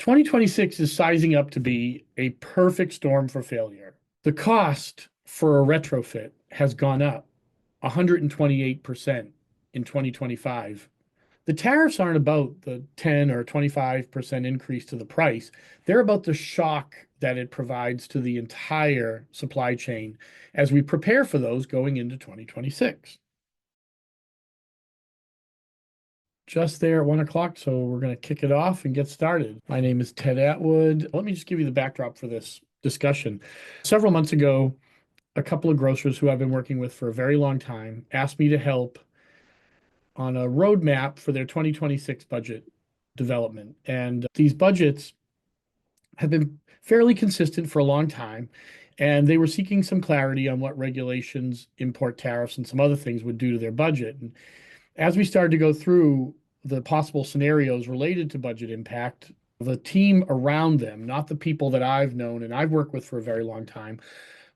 2026 is sizing up to be a perfect storm for failure. The cost for a retrofit has gone up 128% in 2025. The tariffs aren't about the 10 or 25% increase to the price. They're about the shock that it provides to the entire supply chain as we prepare for those going into 2026. Just there at 1 o'clock, so we're going to kick it off and get started. My name is Ted Atwood. Let me just give you the backdrop for this discussion. Several months ago, a couple of grocers who I've been working with for a very long time asked me to help on a roadmap for their 2026 budget development. And these budgets have been fairly consistent for a long time. And they were seeking some clarity on what regulations, import tariffs, and some other things would do to their budget. And as we started to go through the possible scenarios related to budget impact, the team around them, not the people that I've known and I've worked with for a very long time,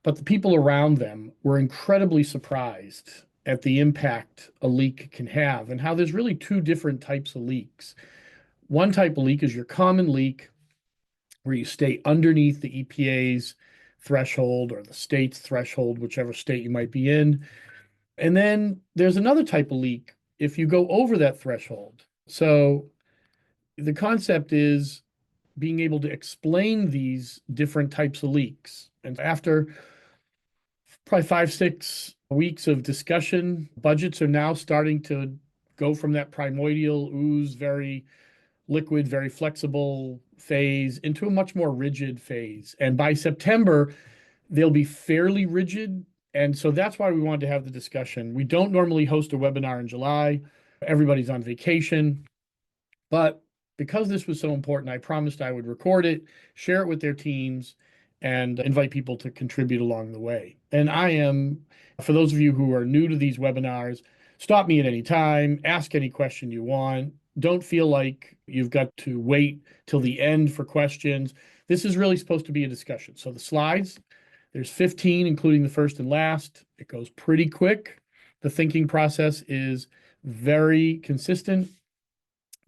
but the people around them were incredibly surprised at the impact a leak can have and how there's really two different types of leaks. One type of leak is your common leak where you stay underneath the EPA's threshold or the state's threshold, whichever state you might be in. And then there's another type of leak if you go over that threshold. So the concept is being able to explain these different types of leaks. And after probably 5-6 weeks of discussion, budgets are now starting to go from that primordial ooze, very liquid, very flexible phase into a much more rigid phase. And by September, they'll be fairly rigid. And so that's why we wanted to have the discussion. We don't normally host a webinar in July. Everybody's on vacation. But because this was so important, I promised I would record it, share it with their teams, and invite people to contribute along the way. And I am, for those of you who are new to these webinars, stop me at any time, ask any question you want. Don't feel like you've got to wait till the end for questions. This is really supposed to be a discussion. So the slides, there's 15, including the first and last. It goes pretty quick. The thinking process is very consistent.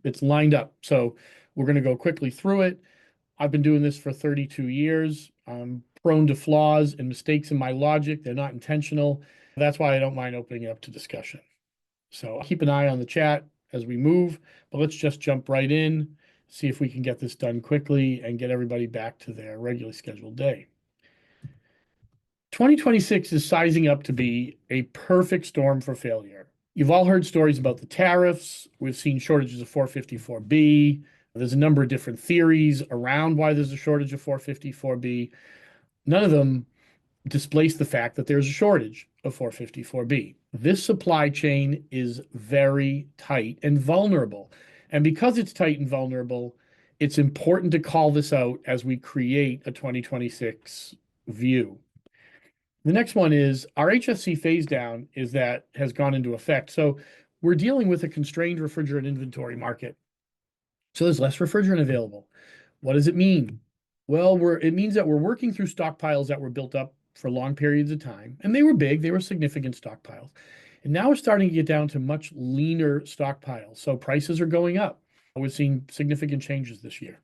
It's lined up. So we're going to go quickly through it. I've been doing this for 32 years. I'm prone to flaws and mistakes in my logic. They're not intentional. That's why I don't mind opening it up to discussion. So keep an eye on the chat as we move, but let's just jump right in, see if we can get this done quickly and get everybody back to their regularly scheduled day. 2026 is sizing up to be a perfect storm for failure. You've all heard stories about the tariffs. We've seen shortages of 454B. There's a number of different theories around why there's a shortage of 454B. None of them displace the fact that there's a shortage of 454B. This supply chain is very tight and vulnerable. And because it's tight and vulnerable, it's important to call this out as we create a 2026 view. The next one is our HFC phase down has gone into effect. So we're dealing with a constrained refrigerant inventory market. So there's less refrigerant available. What does it mean? Well, it means that we're working through stockpiles that were built up for long periods of time. And they were big, they were significant stockpiles. And now we're starting to get down to much leaner stockpiles. So prices are going up. We've seen significant changes this year.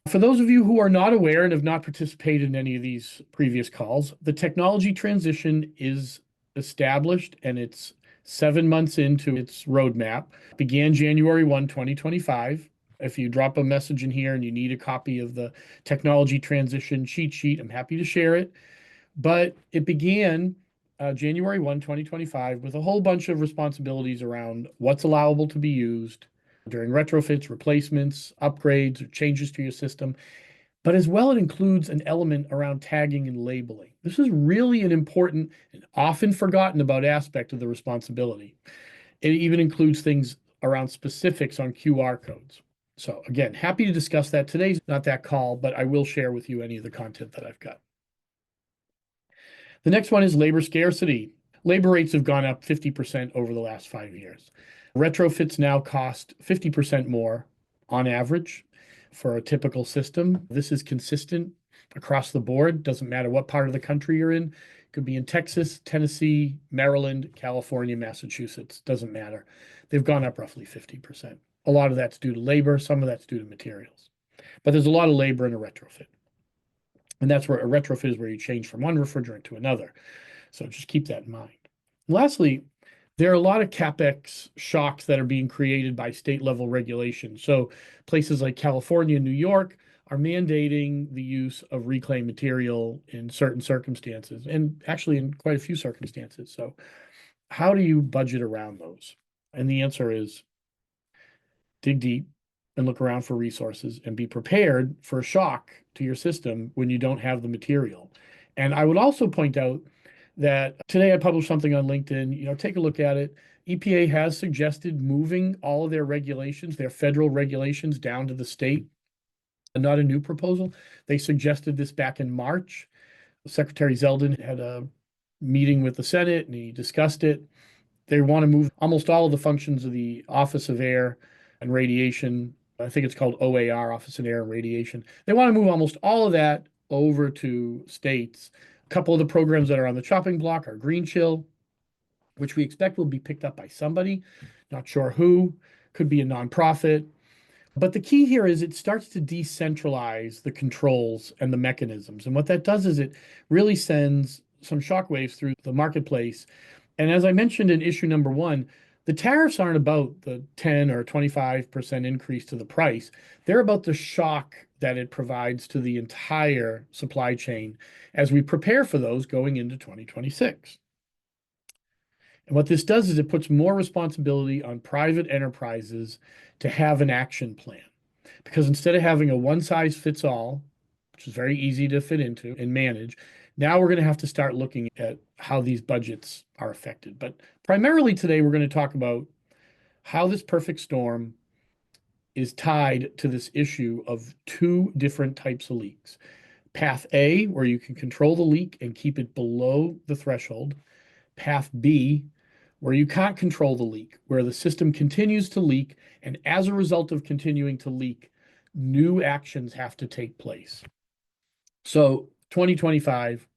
For those of you who are not aware and have not participated in any of these previous calls, the technology transition is established and it's 7 months into its roadmap. Began January 1, 2025. If you drop a message in here and you need a copy of the technology transition cheat sheet, I'm happy to share it. But it began January 1, 2025 with a whole bunch of responsibilities around what's allowable to be used during retrofits, replacements, upgrades, or changes to your system. But as well, it includes an element around tagging and labeling. This is really an important and often forgotten about aspect of the responsibility. It even includes things around specifics on QR codes. So again, happy to discuss that. Today's not that call, but I will share with you any of the content that I've got. The next one is labor scarcity. Labor rates have gone up 50% over the last 5 years. Retrofits now cost 50% more on average for a typical system. This is consistent across the board. Doesn't matter what part of the country you're in. It could be in Texas, Tennessee, Maryland, California, Massachusetts. Doesn't matter. They've gone up roughly 50%. A lot of that's due to labor, some of that's due to materials. But there's a lot of labor in a retrofit. And that's where a retrofit is where you change from one refrigerant to another. So just keep that in mind. Lastly, there are a lot of CapEx shocks that are being created by state level regulation. So places like California and New York are mandating the use of reclaimed material in certain circumstances, and actually in quite a few circumstances. So how do you budget around those? And the answer is dig deep and look around for resources and be prepared for a shock to your system when you don't have the material. And I would also point out that today I published something on LinkedIn. Take a look at it. EPA has suggested moving all of their regulations, their federal regulations, down to the state. Not a new proposal. They suggested this back in March. Secretary Zeldin had a meeting with the Senate and he discussed it. They want to move almost all of the functions of the Office of Air and Radiation. I think it's called OAR, Office of Air and Radiation. They want to move almost all of that over to states. A couple of the programs that are on the chopping block are Green Chill, which we expect will be picked up by somebody. Not sure who. Could be a nonprofit. But the key here is it starts to decentralize the controls and the mechanisms. And what that does is it really sends some shockwaves through the marketplace. And as I mentioned in issue number 1, the tariffs aren't about the 10 or 25% increase to the price. They're about the shock that it provides to the entire supply chain as we prepare for those going into 2026. And what this does is it puts more responsibility on private enterprises to have an action plan. Because instead of having a one size fits all, which is very easy to fit into and manage, now we're going to have to start looking at how these budgets are affected. But primarily today, we're going to talk about how this perfect storm is tied to this issue of two different types of leaks. Path A, where you can control the leak and keep it below the threshold. Path B, where you can't control the leak, where the system continues to leak, and as a result of continuing to leak, new actions have to take place. So 2025,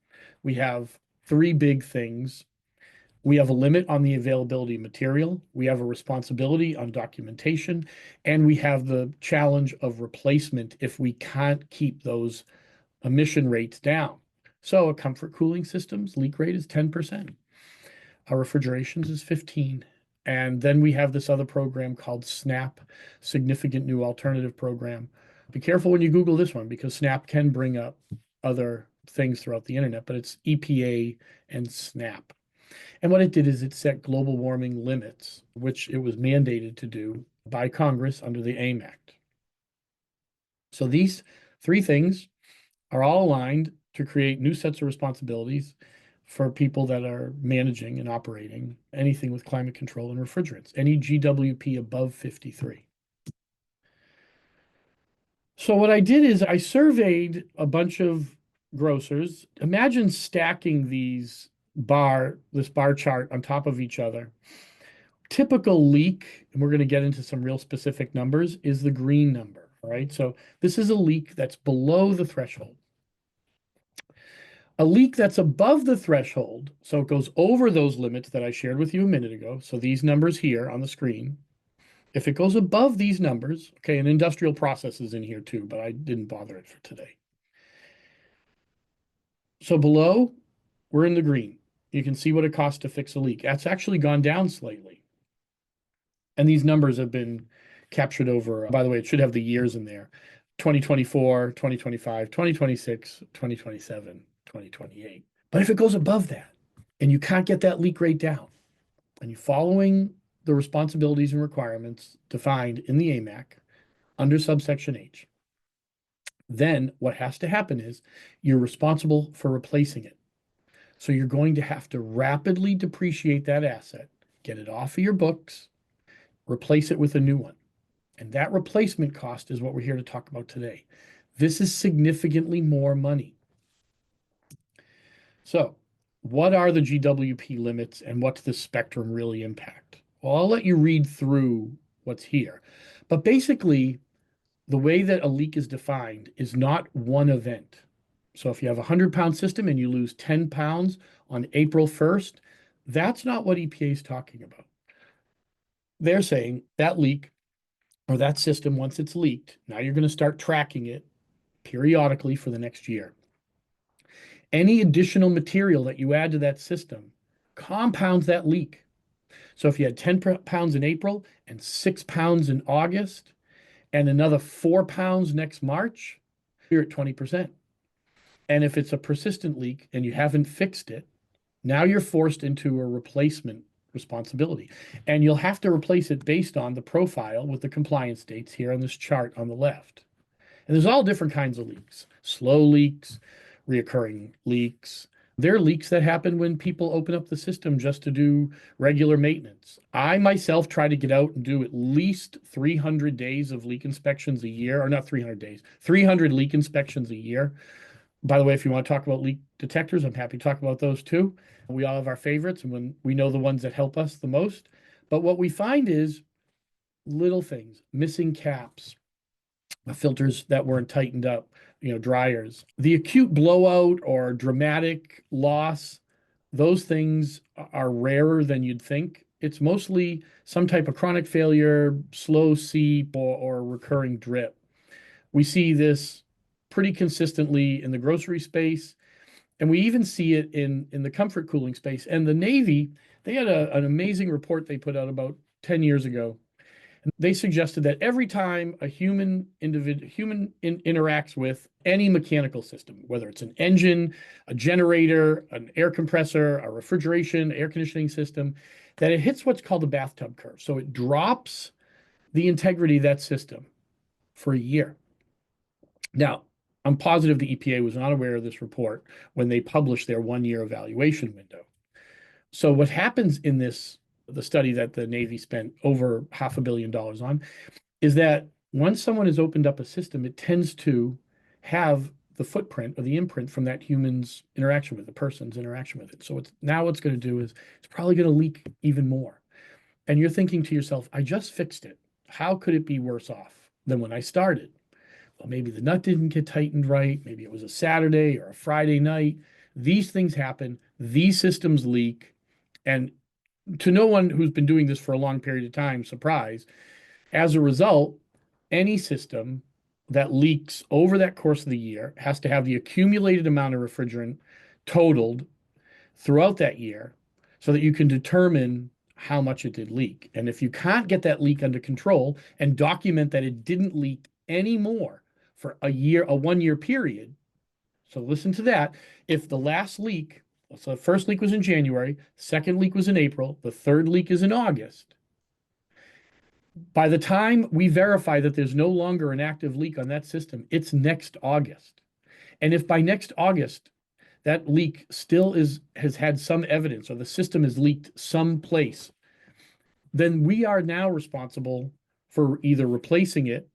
we have three big things. We have a limit on the availability of material. We have a responsibility on documentation, and we have the challenge of replacement if we can't keep those emission rates down. So a comfort cooling system's leak rate is 10%. Our refrigerations is 15. And then we have this other program called SNAP, Significant New Alternative Program. Be careful when you Google this one because SNAP can bring up other things throughout the internet, but it's EPA and SNAP. And what it did is it set global warming limits, which it was mandated to do by Congress under the AIM Act. So these three things are all aligned to create new sets of responsibilities for people that are managing and operating anything with climate control and refrigerants, any GWP above 53. So what I did is I surveyed a bunch of grocers. Imagine stacking this bar chart on top of each other. Typical leak, and we're going to get into some real specific numbers, is the green number, all right? So this is a leak that's below the threshold. A leak that's above the threshold, so it goes over those limits that I shared with you a minute ago, so these numbers here on the screen, if it goes above these numbers, okay, and industrial processes in here too, but I didn't bother it for today. So below, we're in the green. You can see what it costs to fix a leak. That's actually gone down slightly. And these numbers have been captured over, by the way, it should have the years in there. 2024, 2025, 2026, 2027, 2028. But if it goes above that and you can't get that leak rate down and you're following the responsibilities and requirements defined in the AMAC under subsection H, then what has to happen is you're responsible for replacing it. So you're going to have to rapidly depreciate that asset, get it off of your books, replace it with a new one. And that replacement cost is what we're here to talk about today. This is significantly more money. So what are the GWP limits and what's the spectrum really impact? Well, I'll let you read through what's here. But basically, the way that a leak is defined is not one event. So if you have a 100-pound system and you lose 10 pounds on April 1st, that's not what EPA is talking about. They're saying that leak or that system, once it's leaked, now you're going to start tracking it periodically for the next year. Any additional material that you add to that system compounds that leak. So if you had 10 pounds in April and 6 pounds in August and another 4 pounds next March, you're at 20%. And if it's a persistent leak and you haven't fixed it, now you're forced into a replacement responsibility. And you'll have to replace it based on the profile with the compliance dates here on this chart on the left. And there's all different kinds of leaks, slow leaks, reoccurring leaks. There are leaks that happen when people open up the system just to do regular maintenance. I myself try to get out and do at least 300 days of leak inspections a year, or not 300 days, 300 leak inspections a year. By the way, if you want to talk about leak detectors, I'm happy to talk about those too. We all have our favorites, and when we know the ones that help us the most. But what we find is little things, missing caps, filters that weren't tightened up, dryers. The acute blowout or dramatic loss, those things are rarer than you'd think. It's mostly some type of chronic failure, slow seep, or recurring drip. We see this pretty consistently in the grocery space, and we even see it in the comfort cooling space. And the Navy, they had an amazing report they put out about 10 years ago. And they suggested that every time a human interacts with any mechanical system, whether it's an engine, a generator, an air compressor, a refrigeration, air conditioning system, that it hits what's called the bathtub curve. So it drops the integrity of that system for a year. Now, I'm positive the EPA was not aware of this report when they published their 1-year evaluation window. So what happens in the study that the Navy spent over $500 million on, is that once someone has opened up a system, it tends to have the footprint or the imprint from that human's interaction with the person's interaction with it. So what's going to do is it's probably going to leak even more. And you're thinking to yourself, I just fixed it. How could it be worse off than when I started? Well, maybe the nut didn't get tightened right. Maybe it was a Saturday or a Friday night. These things happen. These systems leak. And to no one who's been doing this for a long period of time, surprise, as a result, any system that leaks over that course of the year has to have the accumulated amount of refrigerant totaled throughout that year so that you can determine how much it did leak. And if you can't get that leak under control and document that it didn't leak anymore for a 1-year period, so listen to that. If the last leak, so the first leak was in January, second leak was in April, the third leak is in August. By the time we verify that there's no longer an active leak on that system, it's next August. And if by next August that leak still has had some evidence or the system has leaked someplace, then we are now responsible for either replacing it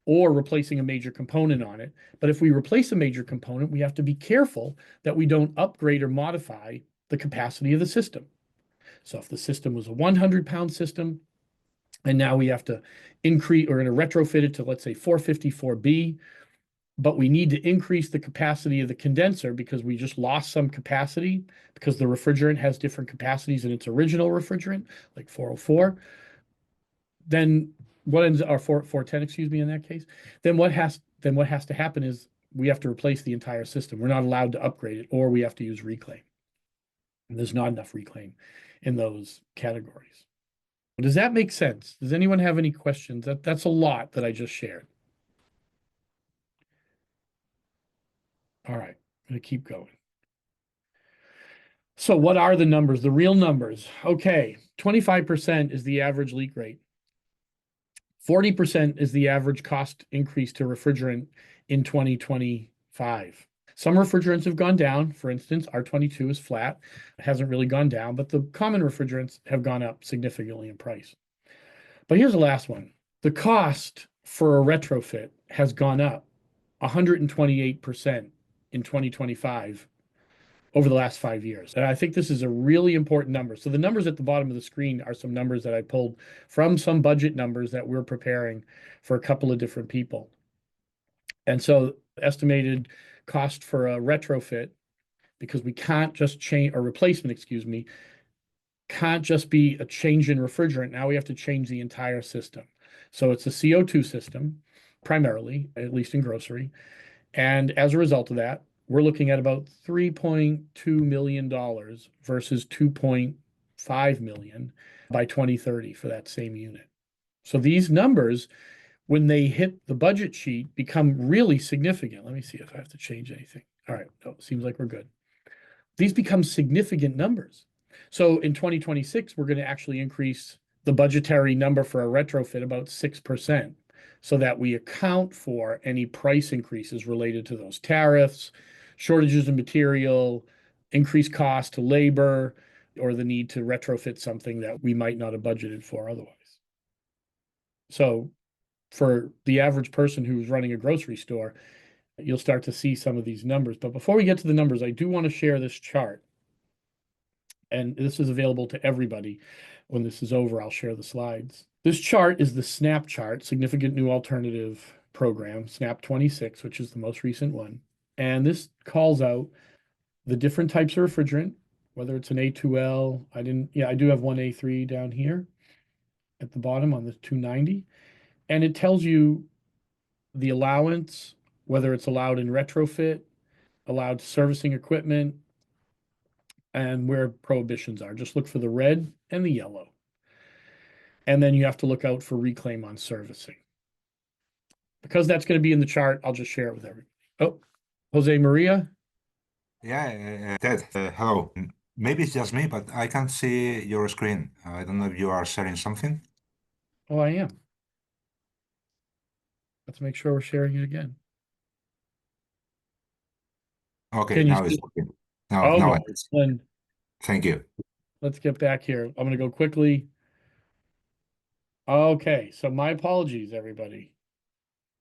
or replacing a major component on it. But if we replace a major component, we have to be careful that we don't upgrade or modify the capacity of the system. So if the system was a 100-pound system, and now we have to increase, or going to retrofit it to, let's say, 454B, but we need to increase the capacity of the condenser because we just lost some capacity because the refrigerant has different capacities than its original refrigerant, like 404. Then what ends, or 410, excuse me, in that case, then what has to happen is we have to replace the entire system. We're not allowed to upgrade it, or we have to use reclaim. And there's not enough reclaim in those categories. Does that make sense? Does anyone have any questions? That's a lot that I just shared. All right, I'm going to keep going. So what are the numbers, the real numbers? Okay, 25% is the average leak rate. 40% is the average cost increase to refrigerant in 2025. Some refrigerants have gone down. For instance, R22 is flat. It hasn't really gone down, but the common refrigerants have gone up significantly in price. But here's the last one. The cost for a retrofit has gone up 128% in 2025 over the last 5 years. And I think this is a really important number. So the numbers at the bottom of the screen are some numbers that I pulled from some budget numbers that we're preparing for a couple of different people. And so estimated cost for a retrofit, because we can't just change, or replacement, excuse me, can't just be a change in refrigerant. Now we have to change the entire system. So it's a CO2 system, primarily, at least in grocery. And as a result of that, we're looking at about $3.2 million versus 2.5 million by 2030 for that same unit. So these numbers, when they hit the budget sheet, become really significant. Let me see if I have to change anything. All right, no, it seems like we're good. These become significant numbers. So in 2026, we're going to actually increase the budgetary number for a retrofit about 6% so that we account for any price increases related to those tariffs, shortages of material, increased cost to labor, or the need to retrofit something that we might not have budgeted for otherwise. So for the average person who's running a grocery store, you'll start to see some of these numbers. But before we get to the numbers, I do want to share this chart. And this is available to everybody. When this is over, I'll share the slides. This chart is the SNAP chart, Significant New Alternative Program, SNAP 26, which is the most recent one. And this calls out the different types of refrigerant, whether it's an A2L. I do have one A3 down here at the bottom on the 290. And it tells you the allowance, whether it's allowed in retrofit, allowed servicing equipment, and where prohibitions are. Just look for the red and the yellow. And then you have to look out for reclaim on servicing. Because that's going to be in the chart, I'll just share it with everybody. Oh, Jose Maria. Yeah, Ted, hello. Maybe it's just me, but I can't see your screen. I don't know if you are sharing something. Oh, I am. Let's make sure we're sharing it again. Okay, Can you now it's see? working. Now, Oh, now no. it is. Then Thank you. let's get back here. I'm going to go quickly. Okay, so my apologies, everybody.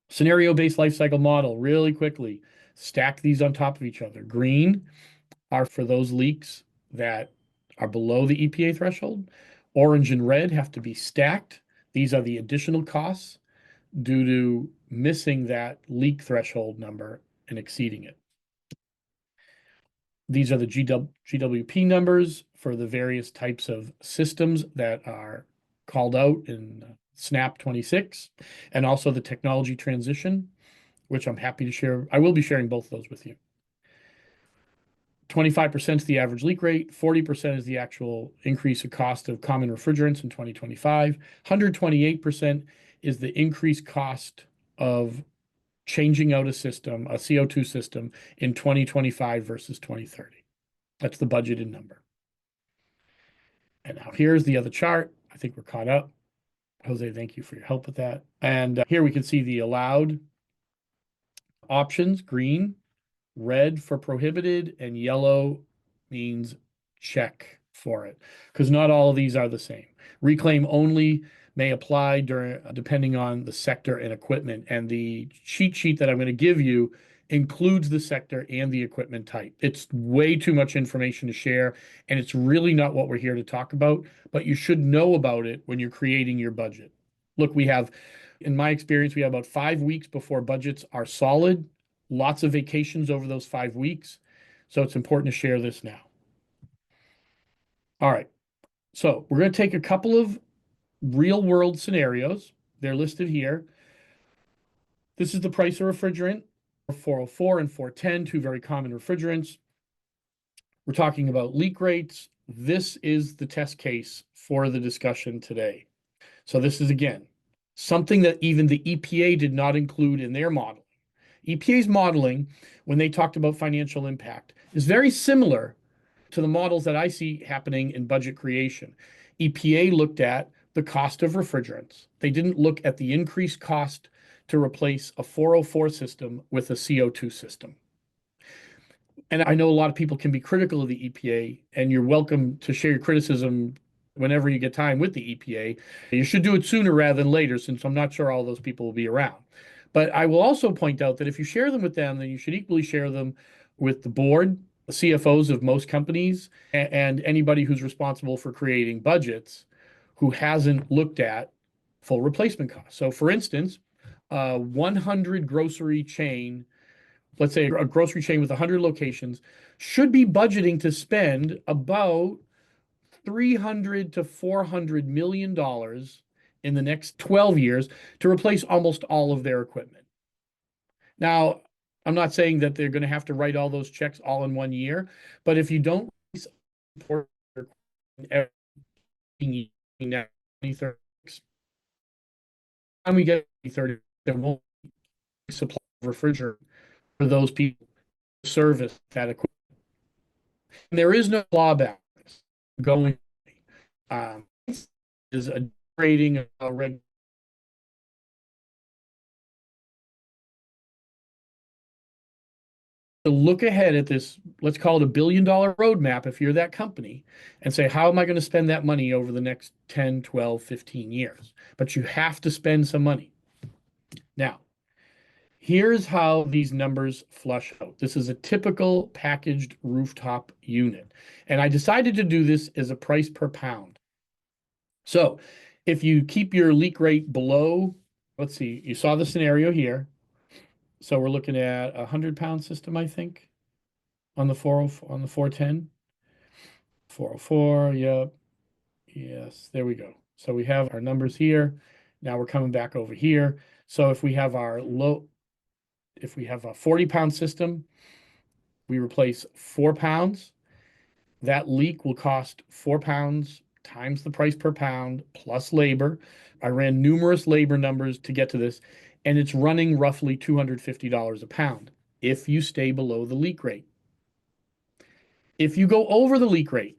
Scenario-based life cycle model, really quickly. Stack these on top of each other. Green are for those leaks that are below the EPA threshold. Orange and red have to be stacked. These are the additional costs due to missing that leak threshold number and exceeding it. These are the GWP numbers for the various types of systems that are called out in SNAP 26, and also the technology transition, which I'm happy to share. I will be sharing both of those with you. 25% is the average leak rate, 40% is the actual increase of cost of common refrigerants in 2025, 128% is the increased cost of changing out a system, a CO2 system, in 2025 versus 2030. That's the budgeted number. And now here's the other chart. I think we're caught up. Jose, thank you for your help with that. And here we can see the allowed options, green, red for prohibited, and yellow means check for it, because not all of these are the same. Reclaim only may apply depending on the sector and equipment. And the cheat sheet that I'm going to give you includes the sector and the equipment type. It's way too much information to share, and it's really not what we're here to talk about, but you should know about it when you're creating your budget. Look, in my experience, we have about 5 weeks before budgets are solid, lots of vacations over those 5 weeks. So it's important to share this now. All right. So we're going to take a couple of real world scenarios. They're listed here. This is the price of refrigerant, 404 and 410, two very common refrigerants. We're talking about leak rates. This is the test case for the discussion today. So this is, again, something that even the EPA did not include in their modeling. EPA's modeling, when they talked about financial impact, is very similar to the models that I see happening in budget creation. EPA looked at the cost of refrigerants. They didn't look at the increased cost to replace a 404 system with a CO2 system. And I know a lot of people can be critical of the EPA, and you're welcome to share your criticism whenever you get time with the EPA. You should do it sooner rather than later, since I'm not sure all those people will be around. But I will also point out that if you share them with them, then you should equally share them with the board, the CFOs of most companies, and anybody who's responsible for creating budgets who hasn't looked at full replacement costs. So for instance, 100 grocery chain, let's say a grocery chain with 100 locations, should be budgeting to spend about $300 to $400 million in the next 12 years to replace almost all of their equipment. Now, I'm not saying that they're going to have to write all those checks all in 1 year, but if you don't support everything now, 2030, time we get 2030, there won't be supply of refrigerant for those people to service that equipment. And there is no clawback going. Is a rating already. To look ahead at this, let's call it $1 billion roadmap if you're that company, and say, how am I going to spend that money over the next 10, 12, 15 years? But you have to spend some money. Now, here's how these numbers flush out. This is a typical packaged rooftop unit. And I decided to do this as a price per pound. So if you keep your leak rate below, let's see, you saw the scenario here. So we're looking at a 100-pound system, I think, on the 404, on the 410. 404, yep. Yes, there we go. So we have our numbers here. Now we're coming back over here. So if we have our if we have a 40-pound system, we replace 4 pounds. That leak will cost 4 pounds times the price per pound plus labor. I ran numerous labor numbers to get to this, and it's running roughly $250 a pound if you stay below the leak rate. If you go over the leak rate,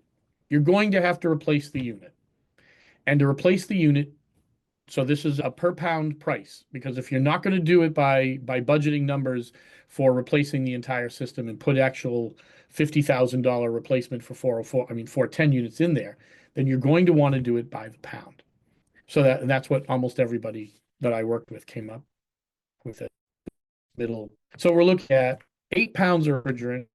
you're going to have to replace the unit. And to replace the unit, so this is a per pound price, because if you're not going to do it by budgeting numbers for replacing the entire system and put actual $50,000 replacement for 410 units in there, then you're going to want to do it by the pound. So that's what almost everybody that I worked with came up with it middle. So we're looking at 8 pounds of refrigerant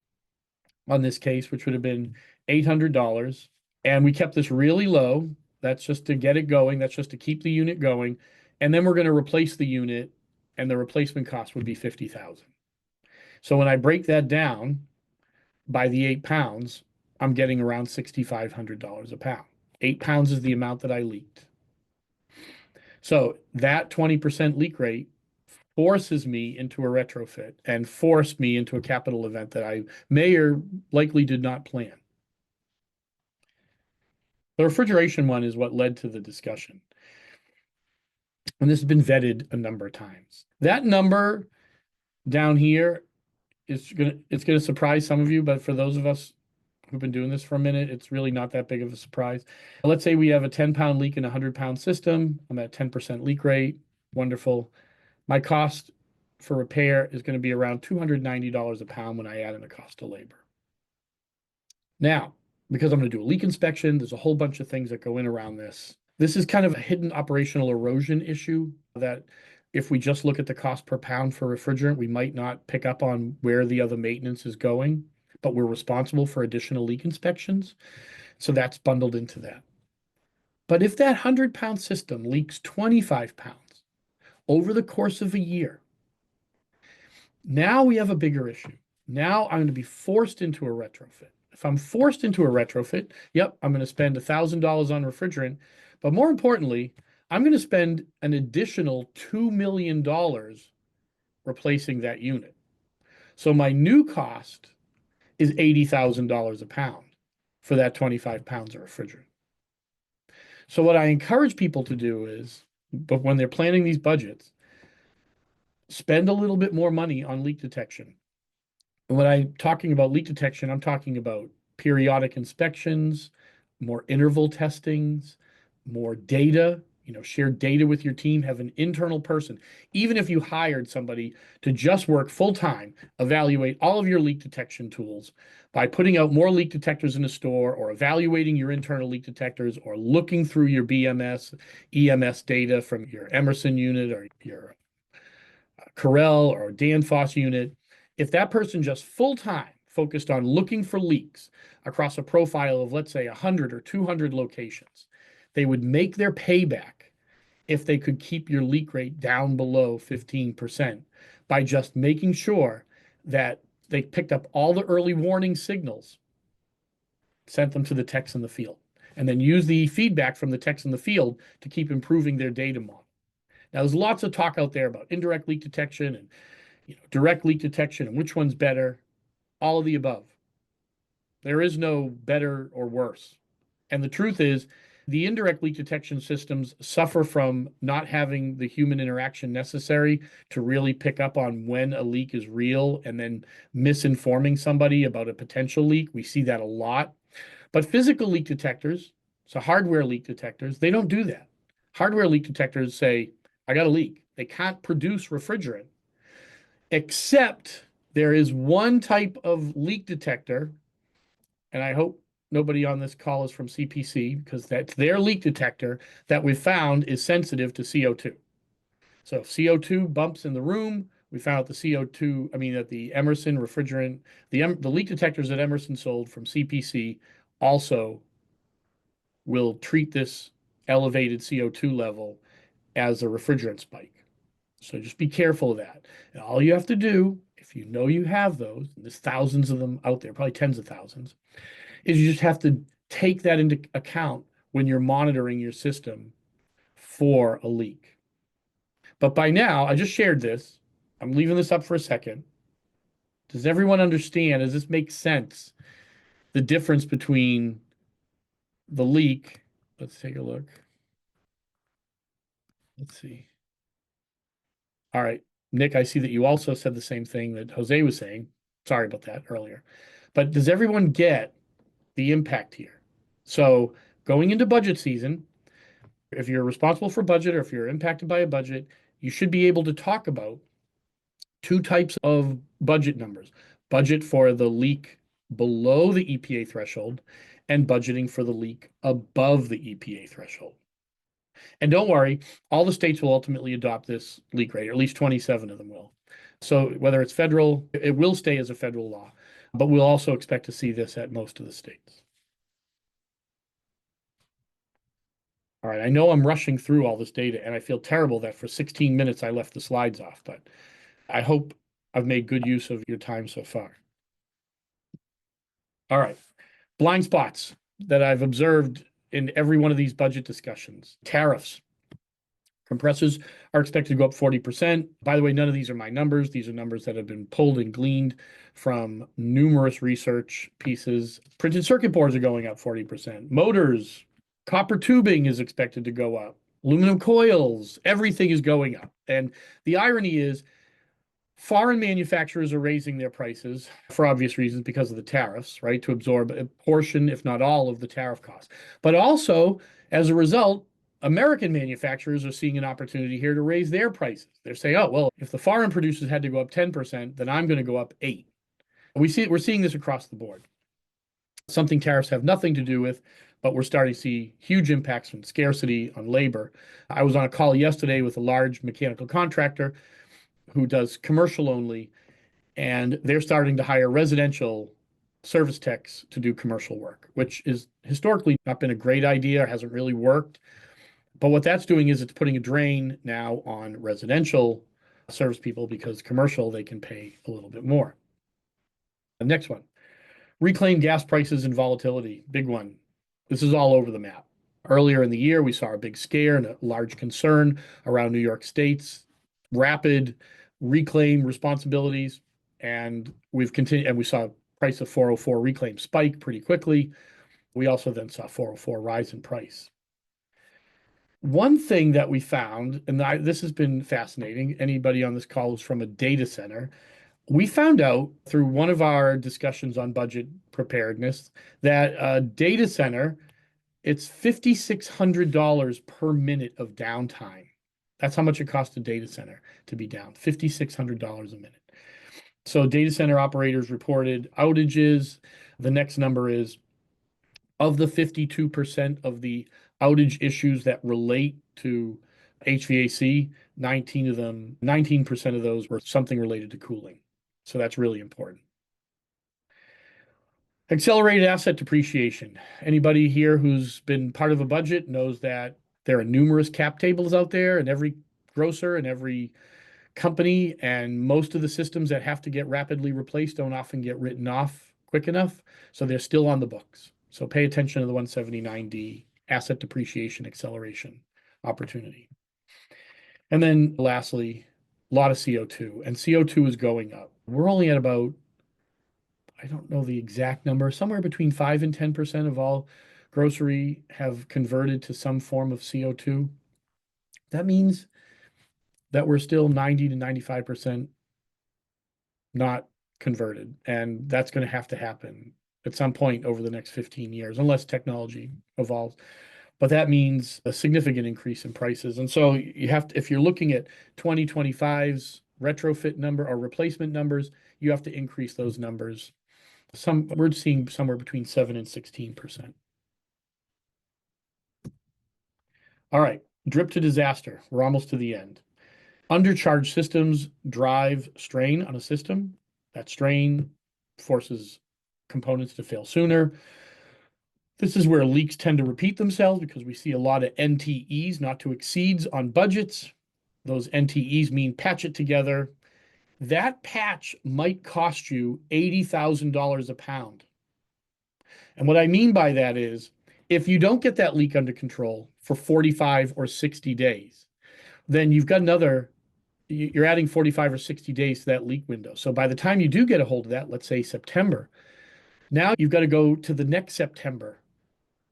on this case, which would have been $800. And we kept this really low. That's just to get it going. That's just to keep the unit going. And then we're going to replace the unit, and the replacement cost would be $50,000. So when I break that down by the 8 pounds, I'm getting around $6,500 a pound. 8 pounds is the amount that I leaked. So that 20% leak rate forces me into a retrofit and forced me into a capital event that I may or likely did not plan. The refrigeration one is what led to the discussion. And this has been vetted a number of times. That number down here is gonna surprise some of you, but for those of us who've been doing this for a minute, it's really not that big of a surprise. Let's say we have a 10-pound leak in a 100-pound system. I'm at 10% leak rate. Wonderful. My cost for repair is going to be around $290 a pound when I add in the cost of labor. Now, because I'm going to do a leak inspection, there's a whole bunch of things that go in around this. This is kind of a hidden operational erosion issue that if we just look at the cost per pound for refrigerant, we might not pick up on where the other maintenance is going, but we're responsible for additional leak inspections. So that's bundled into that. But if that 100-pound system leaks 25 pounds over the course of a year, now we have a bigger issue. Now I'm going to be forced into a retrofit. If I'm forced into a retrofit, yep, I'm going to spend $1,000 on refrigerant. But more importantly, I'm going to spend an additional $2 million replacing that unit. So my new cost is $80,000 a pound for that 25 pounds of refrigerant. So what I encourage people to do is, but when they're planning these budgets, spend a little bit more money on leak detection. And when I'm talking about leak detection, I'm talking about periodic inspections, more interval testings, more data, share data with your team, have an internal person. Even if you hired somebody to just work full time, evaluate all of your leak detection tools by putting out more leak detectors in a store, or evaluating your internal leak detectors, or looking through your BMS, EMS data from your Emerson unit or your Carell or Danfoss unit. If that person just full time focused on looking for leaks across a profile of, let's say, 100 or 200 locations, they would make their payback if they could keep your leak rate down below 15% by just making sure that they picked up all the early warning signals, sent them to the techs in the field. and then use the feedback from the techs in the field to keep improving their data model. Now, there's lots of talk out there about indirect leak detection and direct leak detection and which one's better, all of the above. There is no better or worse. And the truth is, the indirect leak detection systems suffer from not having the human interaction necessary to really pick up on when a leak is real and then misinforming somebody about a potential leak. We see that a lot. But physical leak detectors, so hardware leak detectors, they don't do that. Hardware leak detectors say, I got a leak. They can't produce refrigerant, except there is one type of leak detector, and I hope nobody on this call is from CPC because that's their leak detector that we found is sensitive to CO2. So if CO2 bumps in the room, we found out the CO2, that the Emerson refrigerant, the leak detectors that Emerson sold from CPC also will treat this elevated CO2 level as a refrigerant spike. So just be careful of that. And all you have to do, if you know you have those, and there's thousands of them out there, probably tens of thousands, is you just have to take that into account when you're monitoring your system for a leak. But by now, I just shared this. I'm leaving this up for a second. Does everyone understand? Does this make sense? The difference between the leak. Let's take a look. Let's see. All right. Nick, I see that you also said the same thing that Jose was saying. Sorry about that earlier. But does everyone get the impact here? So going into budget season, if you're responsible for budget or if you're impacted by a budget, you should be able to talk about two types of budget numbers. Budget for the leak below the EPA threshold and budgeting for the leak above the EPA threshold. And don't worry, all the states will ultimately adopt this leak rate, or at least 27 of them will. So whether it's federal, it will stay as a federal law, but we'll also expect to see this at most of the states. All right, I know I'm rushing through all this data, and I feel terrible that for 16 minutes I left the slides off, but I hope I've made good use of your time so far. All right, blind spots that I've observed in every one of these budget discussions. Tariffs. Compressors are expected to go up 40%. By the way, none of these are my numbers. These are numbers that have been pulled and gleaned from numerous research pieces. Printed circuit boards are going up 40%. Motors, copper tubing is expected to go up. Aluminum coils, everything is going up. And the irony is, foreign manufacturers are raising their prices for obvious reasons because of the tariffs, right? To absorb a portion, if not all, of the tariff costs. But also, as a result, American manufacturers are seeing an opportunity here to raise their prices. They're saying, oh, well, if the foreign producers had to go up 10%, then I'm going to go up 8%. We're seeing this across the board. Something tariffs have nothing to do with, but we're starting to see huge impacts from scarcity on labor. I was on a call yesterday with a large mechanical contractor who does commercial only, and they're starting to hire residential service techs to do commercial work, which is historically not been a great idea, or hasn't really worked. But what that's doing is it's putting a drain now on residential service people because commercial, they can pay a little bit more. The next one, reclaimed gas prices and volatility, big one. This is all over the map. Earlier in the year, we saw a big scare and a large concern around New York State's rapid reclaim responsibilities. And we've continued, and we saw price of 404 reclaim spike pretty quickly. We also then saw 404 rise in price. One thing that we found, and this has been fascinating, anybody on this call is from a data center, we found out through one of our discussions on budget preparedness that a data center, it's $5,600 per minute of downtime. That's how much it costs a data center to be down, $5,600 a minute. So data center operators reported outages. The next number is, of the 52% of the outage issues that relate to HVAC, 19% of those were something related to cooling. So that's really important. Accelerated asset depreciation. Anybody here who's been part of a budget knows that there are numerous cap tables out there in every grocer and every company, and most of the systems that have to get rapidly replaced don't often get written off quick enough. So they're still on the books. So pay attention to the 179D, asset depreciation acceleration opportunity. And then lastly, a lot of CO2, and CO2 is going up. We're only at about, I don't know the exact number, somewhere between 5 and 10% of all grocery have converted to some form of CO2. That means that we're still 90 to 95% not converted. And that's going to have to happen at some point over the next 15 years, unless technology evolves. But that means a significant increase in prices. And so you have to, if you're looking at 2025's retrofit number or replacement numbers, you have to increase those numbers. We're seeing somewhere between 7 and 16%. All right, drip to disaster. We're almost to the end. Undercharged systems drive strain on a system. That strain forces components to fail sooner. This is where leaks tend to repeat themselves because we see a lot of NTEs, not to exceeds, on budgets. Those NTEs mean patch it together. That patch might cost you $80,000 a pound. And what I mean by that is, if you don't get that leak under control for 45 or 60 days, then you're adding 45 or 60 days to that leak window. So by the time you do get a hold of that, let's say September, now you've got to go to the next September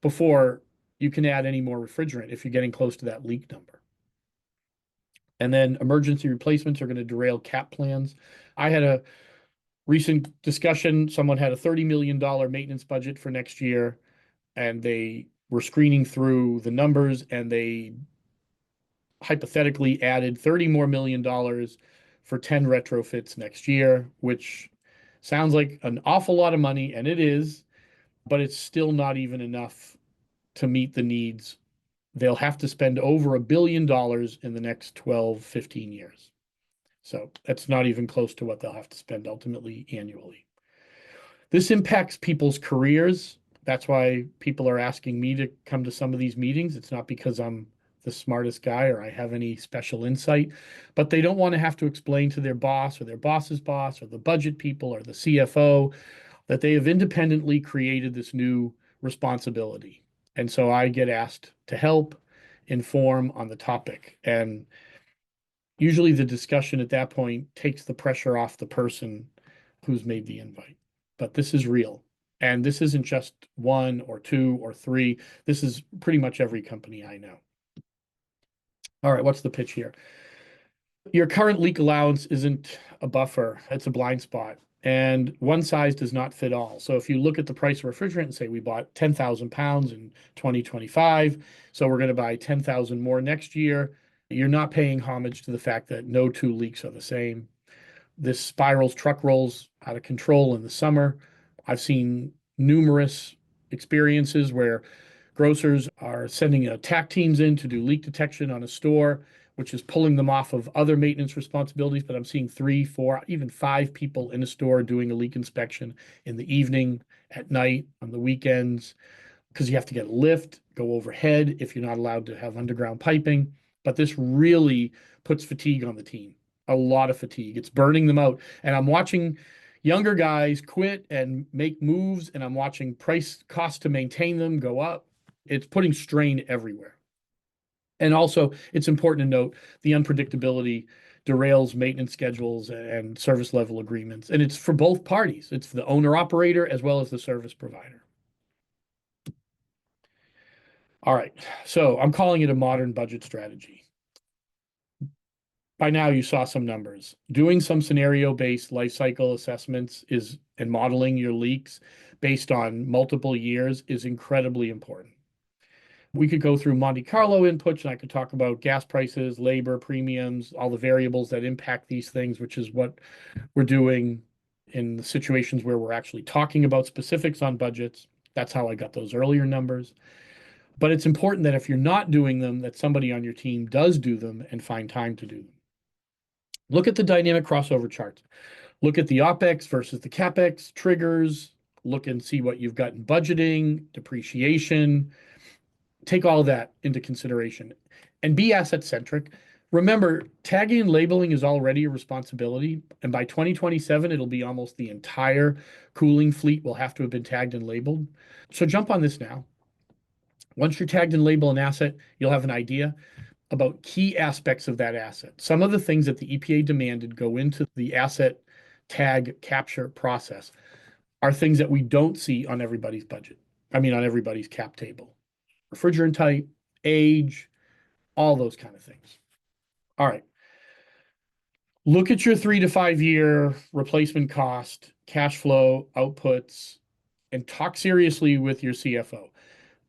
before you can add any more refrigerant if you're getting close to that leak number. And then emergency replacements are going to derail cap plans. I had a recent discussion. Someone had a $30 million maintenance budget for next year, and they were screening through the numbers, and they hypothetically added $30 more million for 10 retrofits next year, which sounds like an awful lot of money, and it is, but it's still not even enough to meet the needs. They'll have to spend over $1 billion in the next 12, 15 years. So that's not even close to what they'll have to spend ultimately annually. This impacts people's careers. That's why people are asking me to come to some of these meetings. It's not because I'm the smartest guy or I have any special insight, but they don't want to have to explain to their boss or their boss's boss or the budget people or the CFO that they have independently created this new responsibility. And so I get asked to help inform on the topic. And usually the discussion at that point takes the pressure off the person who's made the invite. But this is real. And this isn't just one or two or three. This is pretty much every company I know. All right, what's the pitch here? Your current leak allowance isn't a buffer, it's a blind spot. And one size does not fit all. So if you look at the price of refrigerant and say we bought 10,000 pounds in 2025, so we're going to buy 10,000 more next year, you're not paying homage to the fact that no two leaks are the same. This spirals truck rolls out of control in the summer. I've seen numerous experiences where grocers are sending attack teams in to do leak detection on a store, which is pulling them off of other maintenance responsibilities. But I'm seeing 3, 4, even 5 people in a store doing a leak inspection in the evening, at night, on the weekends, because you have to get a lift, go overhead if you're not allowed to have underground piping. But this really puts fatigue on the team, a lot of fatigue. It's burning them out. And I'm watching younger guys quit and make moves, and I'm watching price cost to maintain them go up. It's putting strain everywhere. And also, it's important to note the unpredictability derails maintenance schedules and service level agreements. And it's for both parties. It's the owner operator as well as the service provider. All right, so I'm calling it a modern budget strategy. By now, you saw some numbers. Doing some scenario-based life cycle assessments and modeling your leaks based on multiple years is incredibly important. We could go through Monte Carlo inputs, and I could talk about gas prices, labor premiums, all the variables that impact these things, which is what we're doing in the situations where we're actually talking about specifics on budgets. That's how I got those earlier numbers. But it's important that if you're not doing them, that somebody on your team does do them and find time to do them. Look at the dynamic crossover charts. Look at the OpEx versus the CapEx triggers. Look and see what you've got in budgeting, depreciation. Take all that into consideration and be asset centric. Remember, tagging and labeling is already a responsibility, and by 2027, it'll be almost the entire cooling fleet will have to have been tagged and labeled. So jump on this now. Once you're tagged and label an asset, you'll have an idea about key aspects of that asset. Some of the things that the EPA demanded go into the asset tag capture process are things that we don't see on everybody's budget. I mean, on everybody's cap table. Refrigerant type, age, all those kind of things. All right. Look at your 3 to 5 year replacement cost, cash flow, outputs, and talk seriously with your CFO.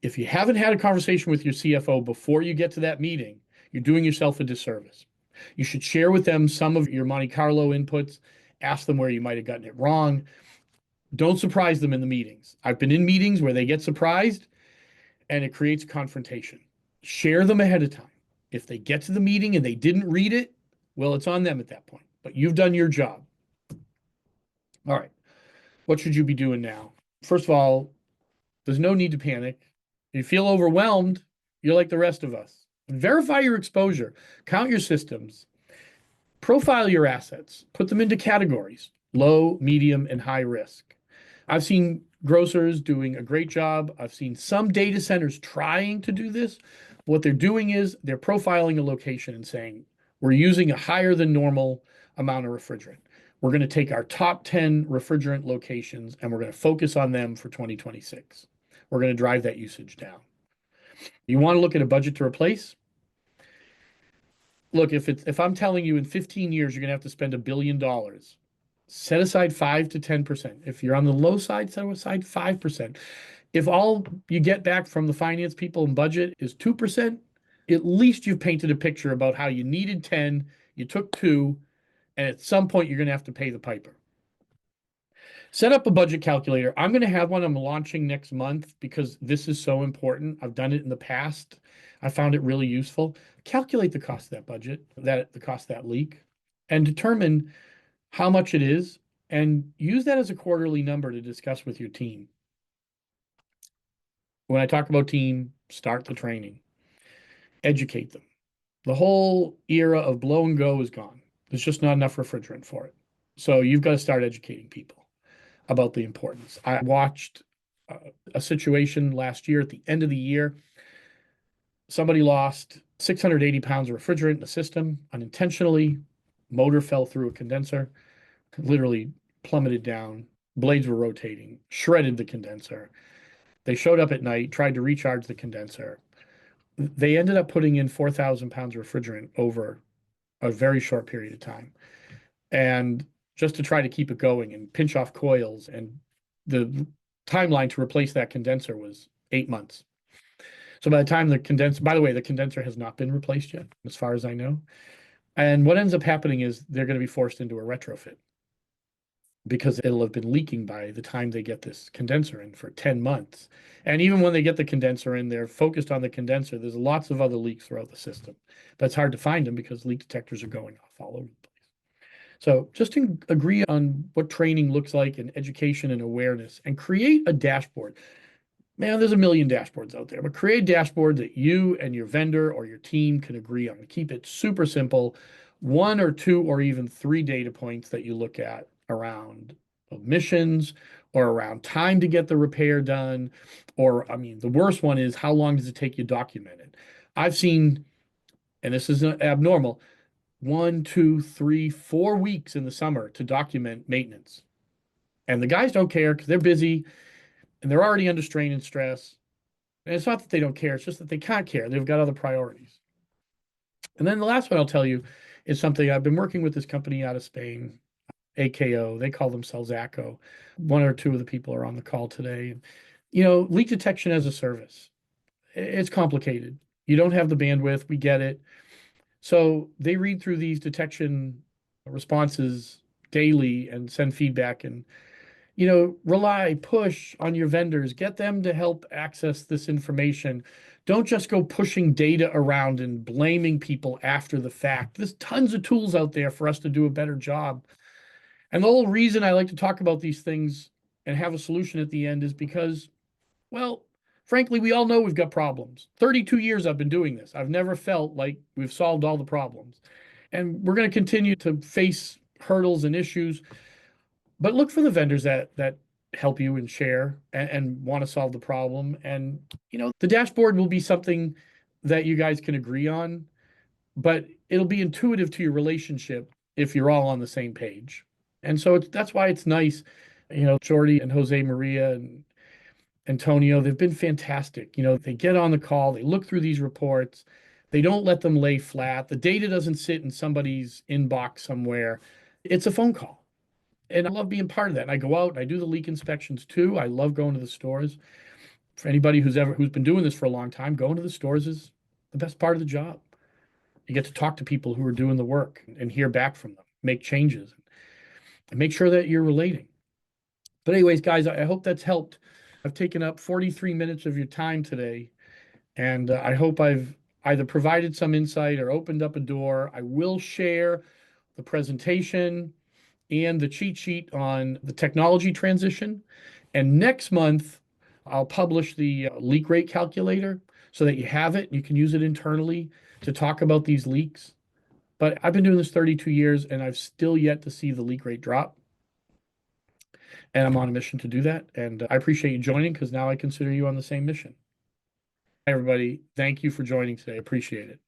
If you haven't had a conversation with your CFO before you get to that meeting, you're doing yourself a disservice. You should share with them some of your Monte Carlo inputs, ask them where you might have gotten it wrong. Don't surprise them in the meetings. I've been in meetings where they get surprised and it creates confrontation. Share them ahead of time. If they get to the meeting and they didn't read it, well, it's on them at that point. But you've done your job. All right. What should you be doing now? First of all, there's no need to panic. If you feel overwhelmed, you're like the rest of us. Verify your exposure, count your systems, profile your assets, put them into categories, low, medium, and high risk. I've seen grocers doing a great job. I've seen some data centers trying to do this. What they're doing is they're profiling a location and saying, we're using a higher than normal amount of refrigerant. We're going to take our top 10 refrigerant locations and we're going to focus on them for 2026. We're going to drive that usage down. You want to look at a budget to replace? Look, if I'm telling you in 15 years you're going to have to spend $1 billion, set aside 5 to 10%. If you're on the low side, set aside 5%. If all you get back from the finance people and budget is 2%, at least you've painted a picture about how you needed 10, you took 2, and at some point you're going to have to pay the piper. Set up a budget calculator. I'm going to have one I'm launching next month because this is so important. I've done it in the past. I found it really useful. Calculate the cost of that budget, the cost of that leak, and determine how much it is, and use that as a quarterly number to discuss with your team. When I talk about team, start the training, educate them. The whole era of blow and go is gone. There's just not enough refrigerant for it. So you've got to start educating people about the importance. I watched a situation last year at the end of the year. Somebody lost 680 pounds of refrigerant in the system unintentionally. Motor fell through a condenser, literally plummeted down. Blades were rotating, shredded the condenser. They showed up at night, tried to recharge the condenser. They ended up putting in 4,000 pounds of refrigerant over a very short period of time. And just to try to keep it going and pinch off coils. And the timeline to replace that condenser was 8 months. So by the time the condenser, by the way, the condenser has not been replaced yet, as far as I know. And what ends up happening is they're going to be forced into a retrofit because it'll have been leaking by the time they get this condenser in for 10 months. And even when they get the condenser in, they're focused on the condenser. There's lots of other leaks throughout the system. But it's hard to find them because leak detectors are going off all over the place. So just to agree on what training looks like and education and awareness and create a dashboard. Man, there's a million dashboards out there, but create a dashboard that you and your vendor or your team can agree on. Keep it super simple. 1 or 2 or even 3 data points that you look at around emissions or around time to get the repair done. Or, I mean, the worst one is how long does it take you to document it? I've seen, and this isn't abnormal, 1, 2, 3, 4 weeks in the summer to document maintenance. And the guys don't care because they're busy and they're already under strain and stress. And it's not that they don't care, it's just that they can't care. They've got other priorities. And then the last one I'll tell you is something I've been working with this company out of Spain, AKO. They call themselves ACO. 1 or 2 of the people are on the call today. You know, leak detection as a service. It's complicated. You don't have the bandwidth. We get it. So they read through these detection responses daily and send feedback and push on your vendors, get them to help access this information. Don't just go pushing data around and blaming people after the fact. There's tons of tools out there for us to do a better job. And the whole reason I like to talk about these things and have a solution at the end is because, well, Frankly, we all know we've got problems. 32 years I've been doing this. I've never felt like we've solved all the problems. And we're going to continue to face hurdles and issues, but look for the vendors that help you and share and want to solve the problem. And the dashboard will be something that you guys can agree on, but it'll be intuitive to your relationship if you're all on the same page. And so that's why it's nice. Jordy and Jose Maria and Antonio, they've been fantastic. They get on the call, they look through these reports, they don't let them lay flat. The data doesn't sit in somebody's inbox somewhere. It's a phone call. And I love being part of that. And I go out and I do the leak inspections too. I love going to the stores. For anybody who's been doing this for a long time, going to the stores is the best part of the job. You get to talk to people who are doing the work and hear back from them, make changes, and make sure that you're relating. But anyways, guys, I hope that's helped. I've taken up 43 minutes of your time today, and I hope I've either provided some insight or opened up a door. I will share the presentation and the cheat sheet on the technology transition. And next month, I'll publish the leak rate calculator so that you have it and you can use it internally to talk about these leaks. But I've been doing this 32 years and I've still yet to see the leak rate drop. And I'm on a mission to do that. And I appreciate you joining because now I consider you on the same mission. Hi, everybody. Thank you for joining today. Appreciate it.